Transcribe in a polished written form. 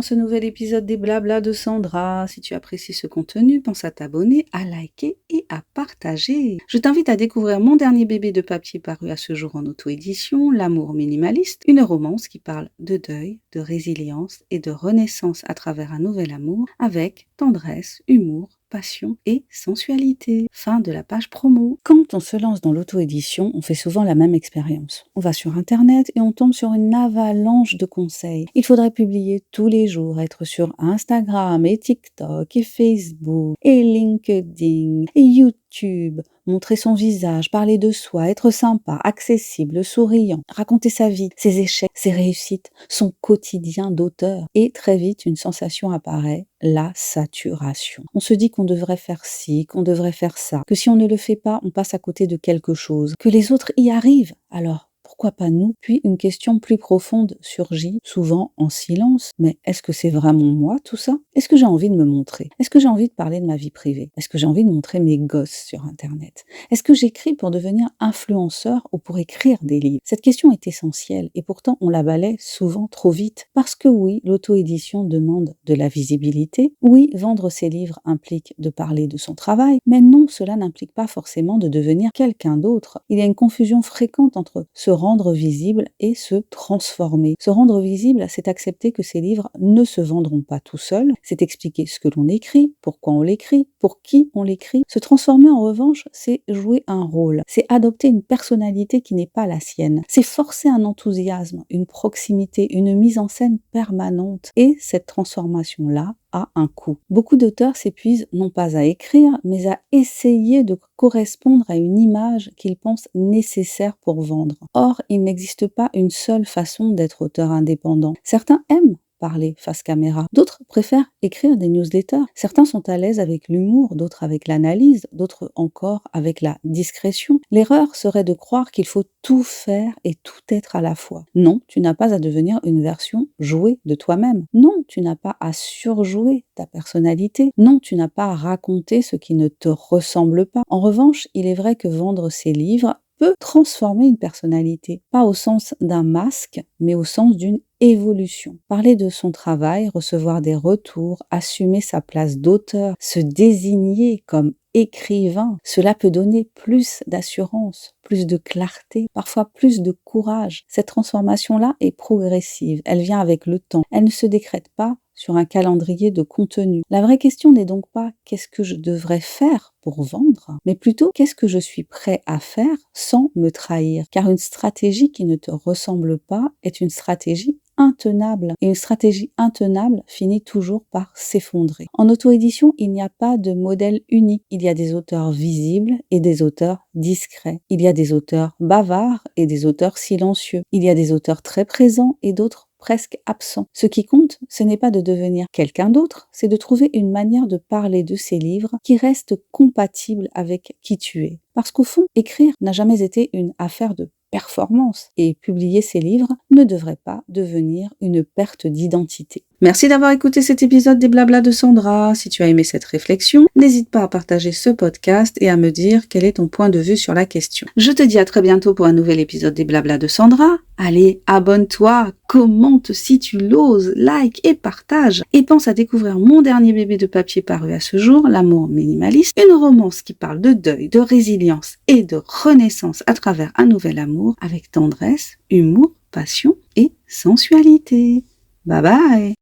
dans ce nouvel épisode des Blabla de Sandra. Si tu apprécies ce contenu, pense à t'abonner, à liker et à partager. Je t'invite à découvrir mon dernier bébé de papier paru à ce jour en auto-édition, L'amour minimaliste, une romance qui parle de deuil, de résilience et de renaissance à travers un nouvel amour avec tendresse, humour, passion et sensualité. Fin de la page promo. Quand on se lance dans l'auto-édition, on fait souvent la même expérience. On va sur Internet et on tombe sur une avalanche de conseils. Il faudrait publier tous les jours, être sur Instagram et TikTok et Facebook et LinkedIn et YouTube, montrer son visage, parler de soi, être sympa, accessible, souriant, raconter sa vie, ses échecs, ses réussites, son quotidien d'auteur. Et très vite, une sensation apparaît, la saturation. On se dit qu'on devrait faire ci, qu'on devrait faire ça, que si on ne le fait pas, on passe à côté de quelque chose, que les autres y arrivent. Alors, pourquoi pas nous? Puis une question plus profonde surgit, souvent en silence. Mais est-ce que c'est vraiment moi tout ça? Est-ce que j'ai envie de me montrer? Est-ce que j'ai envie de parler de ma vie privée? Est-ce que j'ai envie de montrer mes gosses sur Internet? Est-ce que j'écris pour devenir influenceur ou pour écrire des livres? Cette question est essentielle et pourtant on la balaie souvent trop vite. Parce que oui, l'auto-édition demande de la visibilité. Oui, vendre ses livres implique de parler de son travail. Mais non, cela n'implique pas forcément de devenir quelqu'un d'autre. Il y a une confusion fréquente entre se rendre visible et se transformer. Se rendre visible, c'est accepter que ces livres ne se vendront pas tout seuls, c'est expliquer ce que l'on écrit, pourquoi on l'écrit, pour qui on l'écrit. Se transformer en revanche, c'est jouer un rôle, c'est adopter une personnalité qui n'est pas la sienne, c'est forcer un enthousiasme, une proximité, une mise en scène permanente. Et cette transformation-là a un coût. Beaucoup d'auteurs s'épuisent non pas à écrire, mais à essayer de correspondre à une image qu'ils pensent nécessaire pour vendre. Or, il n'existe pas une seule façon d'être auteur indépendant. Certains aiment parler face caméra. D'autres préfèrent écrire des newsletters. Certains sont à l'aise avec l'humour, d'autres avec l'analyse, d'autres encore avec la discrétion. L'erreur serait de croire qu'il faut tout faire et tout être à la fois. Non, tu n'as pas à devenir une version jouée de toi-même. Non, tu n'as pas à surjouer ta personnalité. Non, tu n'as pas à raconter ce qui ne te ressemble pas. En revanche, il est vrai que vendre ses livres peut transformer une personnalité, pas au sens d'un masque, mais au sens d'une évolution. Parler de son travail, recevoir des retours, assumer sa place d'auteur, se désigner comme écrivain, cela peut donner plus d'assurance, plus de clarté, parfois plus de courage. Cette transformation-là est progressive, elle vient avec le temps, elle ne se décrète pas sur un calendrier de contenu. La vraie question n'est donc pas qu'est-ce que je devrais faire pour vendre, mais plutôt qu'est-ce que je suis prêt à faire sans me trahir. Car une stratégie qui ne te ressemble pas est une stratégie intenable. Et une stratégie intenable finit toujours par s'effondrer. En auto-édition, il n'y a pas de modèle unique. Il y a des auteurs visibles et des auteurs discrets. Il y a des auteurs bavards et des auteurs silencieux. Il y a des auteurs très présents et d'autres presque absent. Ce qui compte, ce n'est pas de devenir quelqu'un d'autre, c'est de trouver une manière de parler de ces livres qui reste compatible avec qui tu es. Parce qu'au fond, écrire n'a jamais été une affaire de performance et publier ses livres ne devrait pas devenir une perte d'identité. Merci d'avoir écouté cet épisode des Blabla de Sandra. Si tu as aimé cette réflexion, n'hésite pas à partager ce podcast et à me dire quel est ton point de vue sur la question. Je te dis à très bientôt pour un nouvel épisode des Blabla de Sandra. Allez, abonne-toi, commente si tu l'oses, like et partage. Et pense à découvrir mon dernier bébé de papier paru à ce jour, L'amour minimaliste, une romance qui parle de deuil, de résilience et de renaissance à travers un nouvel amour avec tendresse, humour, passion et sensualité. Bye bye!